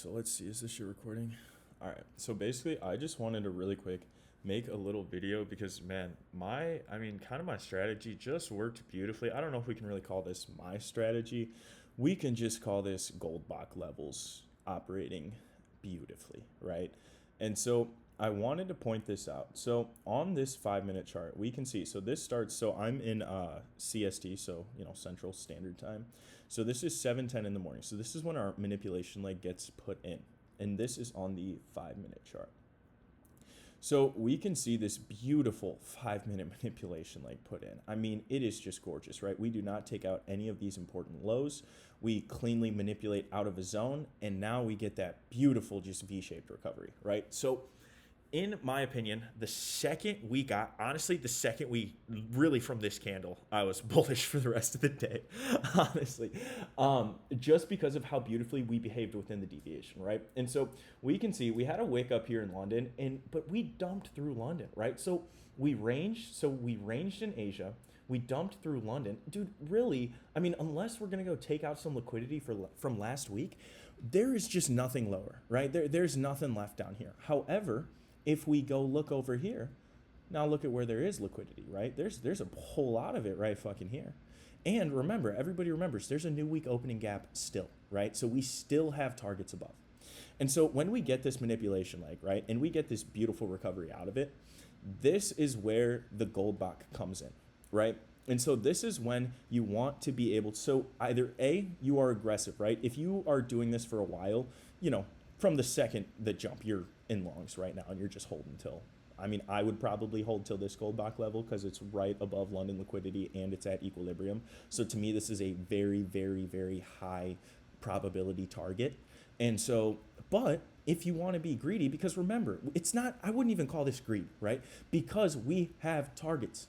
so let's see. Is this shit recording? All right. So basically, I just wanted to really quick make a little video because, man, kind of my strategy just worked beautifully. I don't know if we can really call this my strategy. We can just call this Goldbach levels operating beautifully, right? And so I wanted to point this out. So on this 5 minute chart, we can see, so this starts, so I'm in CST, so, Central Standard Time. So this is 7:10 in the morning. So this is when our manipulation leg gets put in. And this is on the 5 minute chart. So we can see this beautiful 5 minute manipulation leg put in. I mean, it is just gorgeous, right? We do not take out any of these important lows. We cleanly manipulate out of a zone, and now we get that beautiful just V-shaped recovery, right? So in my opinion, the second we really from this candle, I was bullish for the rest of the day, honestly, just because of how beautifully we behaved within the deviation, right? And so we can see we had a wick up here in London, but we dumped through London, right? So we ranged in Asia. We dumped through London. Dude, really, I mean, unless we're going to go take out some liquidity from last week, there is just nothing lower, right? There's nothing left down here. However, if we go look over here, now look at where there is liquidity, right? There's a whole lot of it right fucking here. And remember, everybody remembers, there's a new week opening gap still, right? So we still have targets above. And so when we get this manipulation leg, right, and we get this beautiful recovery out of it, this is where the Goldbach comes in, right? And so this is when you want to be able to, so either A, you are aggressive, right? If you are doing this for a while, from the second the jump, you're in longs right now and you're just holding till, I would probably hold till this Goldbach level because it's right above London liquidity and it's at equilibrium. So to me, this is a very, very, very high probability target. And so, but if you want to be greedy, because remember, it's not, I wouldn't even call this greed, right? Because we have targets.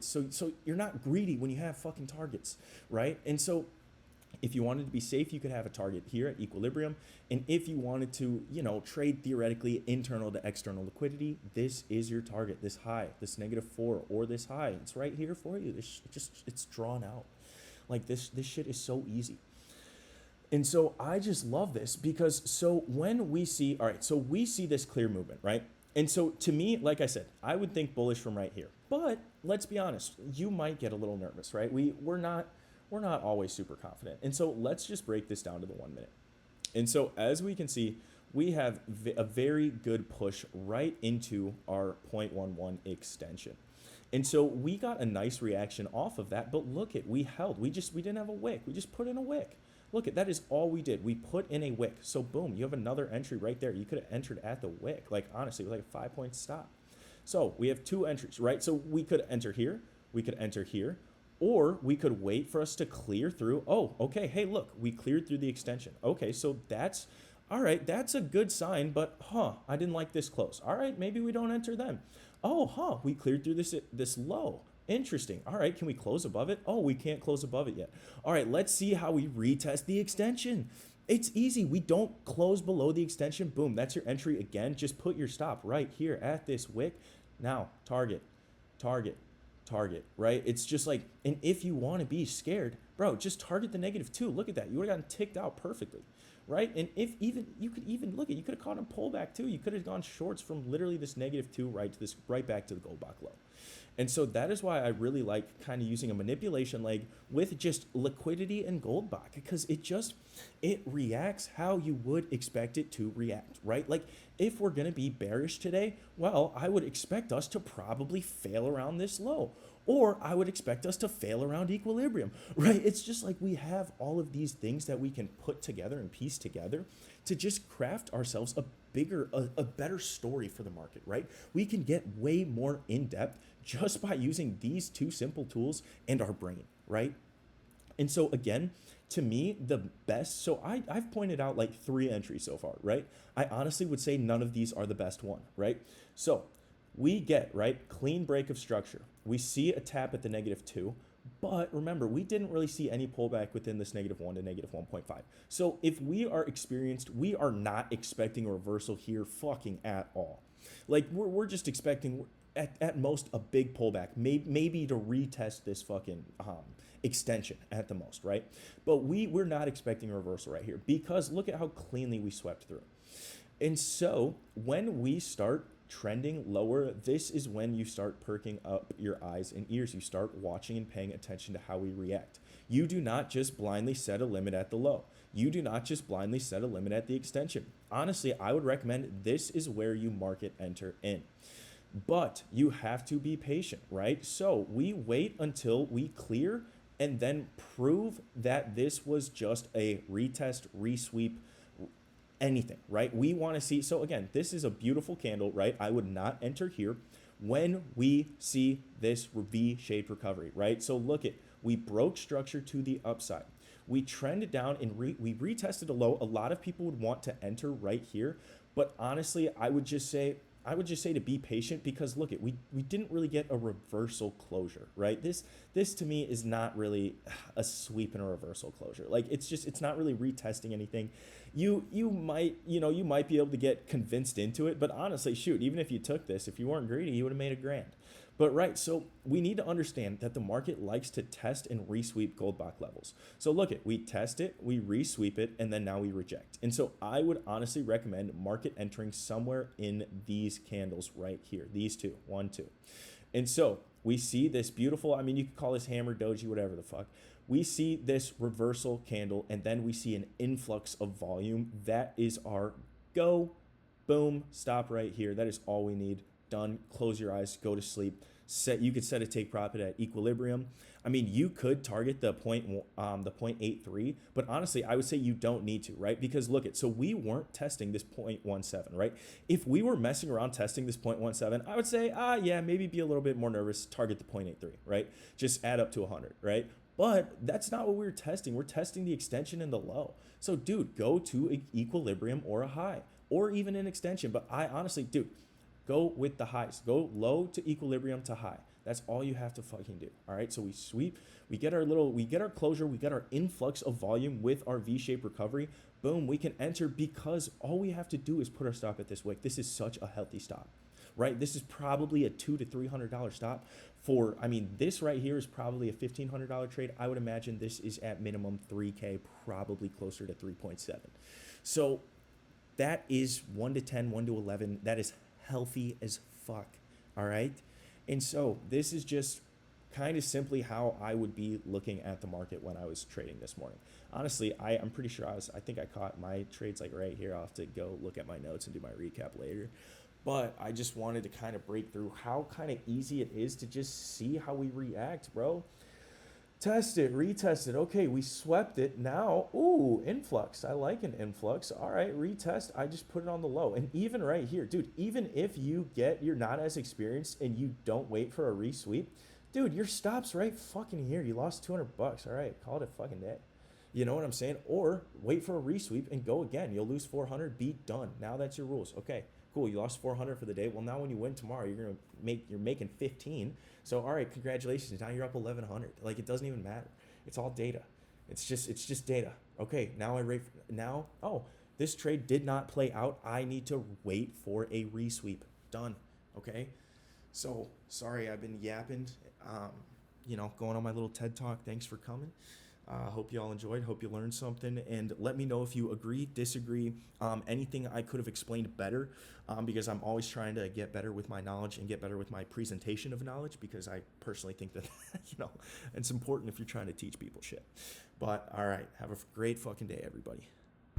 So you're not greedy when you have fucking targets, right? And so if you wanted to be safe, you could have a target here at equilibrium. And if you wanted to, trade theoretically internal to external liquidity, this is your target, this high, this -4 or this high. It's right here for you. It's drawn out. Like this shit is so easy. And so I just love this because so when we see, all right, so we see this clear movement, right? And so to me, like I said, I would think bullish from right here. But let's be honest, you might get a little nervous, right? We're not always super confident. And so let's just break this down to the 1 minute. And so as we can see, we have a very good push right into our 0.11 extension. And so we got a nice reaction off of that, but look at, we held, we didn't have a wick. We just put in a wick. Look at, that is all we did. We put in a wick. So boom, you have another entry right there. You could have entered at the wick, like honestly, with like a 5-point stop. So we have two entries, right? So we could enter here, we could enter here, or we could wait for us to clear through. Oh, okay. Hey, look, we cleared through the extension. Okay, so that's, all right, that's a good sign, but I didn't like this close. All right, maybe we don't enter then. Oh, we cleared through this low. Interesting. All right, can we close above it? Oh, we can't close above it yet. All right, let's see how we retest the extension. It's easy. We don't close below the extension. Boom, that's your entry again. Just put your stop right here at this wick. Now, target, right? It's just like, and if you want to be scared, bro, just target the -2. Look at that. You would have gotten ticked out perfectly, right? And if even, you could even look at, you could have caught him pullback too. You could have gone shorts from literally this -2 right back to the Goldbach low. And so that is why I really like kind of using a manipulation leg with just liquidity and Goldbach, because it reacts how you would expect it to react, right? Like if we're going to be bearish today, well, I would expect us to probably fail around this low, or I would expect us to fail around equilibrium, right? It's just like we have all of these things that we can put together and piece together to just craft ourselves a better story for the market, right? We can get way more in depth just by using these two simple tools and our brain, right? And so again, to me, the best, so I've pointed out like 3 entries so far, right? I honestly would say none of these are the best one, right? So we get, right, clean break of structure. We see a tap at the -2, but remember, we didn't really see any pullback within this -1 to -1.5. So if we are experienced, we are not expecting a reversal here fucking at all. Like we're just expecting at most a big pullback, maybe to retest this fucking extension at the most, right? But we're not expecting a reversal right here because look at how cleanly we swept through. And so when we start trending lower, this is when you start perking up your eyes and ears. You start watching and paying attention to how we react. You do not just blindly set a limit at the low. You do not just blindly set a limit at the extension. Honestly, I would recommend this is where you market enter in. But you have to be patient, right? So we wait until we clear and then prove that this was just a retest, resweep, anything, right? We want to see, so again, this is a beautiful candle, right? I would not enter here when we see this V-shaped recovery, right? So look at, we broke structure to the upside. We trended down and we retested a low. A lot of people would want to enter right here, but honestly, I would just say to be patient because look at, we didn't really get a reversal closure, right? This to me is not really a sweep and a reversal closure. Like it's not really retesting anything. You might be able to get convinced into it, but honestly, shoot, even if you took this, if you weren't greedy, you would have made a grand. But right, so we need to understand that the market likes to test and resweep Goldbach levels. So look at, we test it, we resweep it, and then now we reject. And so I would honestly recommend market entering somewhere in these candles right here, these two, 1, 2. And so we see this beautiful, I mean, you could call this hammer, doji, whatever the fuck. We see this reversal candle, and then we see an influx of volume. That is our go, boom, stop right here. That is all we need. Done. Close your eyes, go to sleep. You could set a take profit at equilibrium. I mean, you could target the 0.83, but honestly, I would say you don't need to, right? Because look at, so we weren't testing this 0.17, right? If we were messing around testing this 0.17, I would say, yeah, maybe be a little bit more nervous, target the 0.83, right? Just add up to 100, right? But that's not what we were testing. We're testing the extension and the low. So dude, go to equilibrium or a high, or even an extension. But I honestly, dude, go with the highs. Go low to equilibrium to high. That's all you have to fucking do. All right. So we sweep, we get our closure, we get our influx of volume with our V-shaped recovery. Boom, we can enter because all we have to do is put our stop at this wick. This is such a healthy stop, right? This is probably a $200 to $300 stop for, I mean, this right here is probably a $1,500 trade. I would imagine this is at minimum 3K, probably closer to 3.7. So that is 1 to 10, 1 to 11. That is healthy as fuck. All right. And so this is just kind of simply how I would be looking at the market when I was trading this morning. Honestly, I'm pretty sure I think I caught my trades like right here. I'll have to go look at my notes and do my recap later. But I just wanted to kind of break through how kind of easy it is to just see how we react, bro. Test it, retest it. Okay, we swept it. Now, ooh, influx. I like an influx. All right, retest. I just put it on the low. And even right here, dude, even if you're not as experienced and you don't wait for a resweep, dude, your stop's right fucking here. You lost $200. All right, call it a fucking day. You know what I'm saying? Or wait for a resweep and go again. You'll lose 400, be done. Now that's your rules. Okay, cool. You lost 400 for the day. Well, now when you win tomorrow, you're making 15. So all right, congratulations. Now you're up 1,100. Like it doesn't even matter. It's all data. It's just data. Okay, now this trade did not play out. I need to wait for a resweep. Done. Okay. So sorry, I've been yapping. Going on my little TED talk. Thanks for coming. Hope you all enjoyed. Hope you learned something. And let me know if you agree, disagree, anything I could have explained better, because I'm always trying to get better with my knowledge and get better with my presentation of knowledge, because I personally think that, it's important if you're trying to teach people shit. But all right, have a great fucking day, everybody.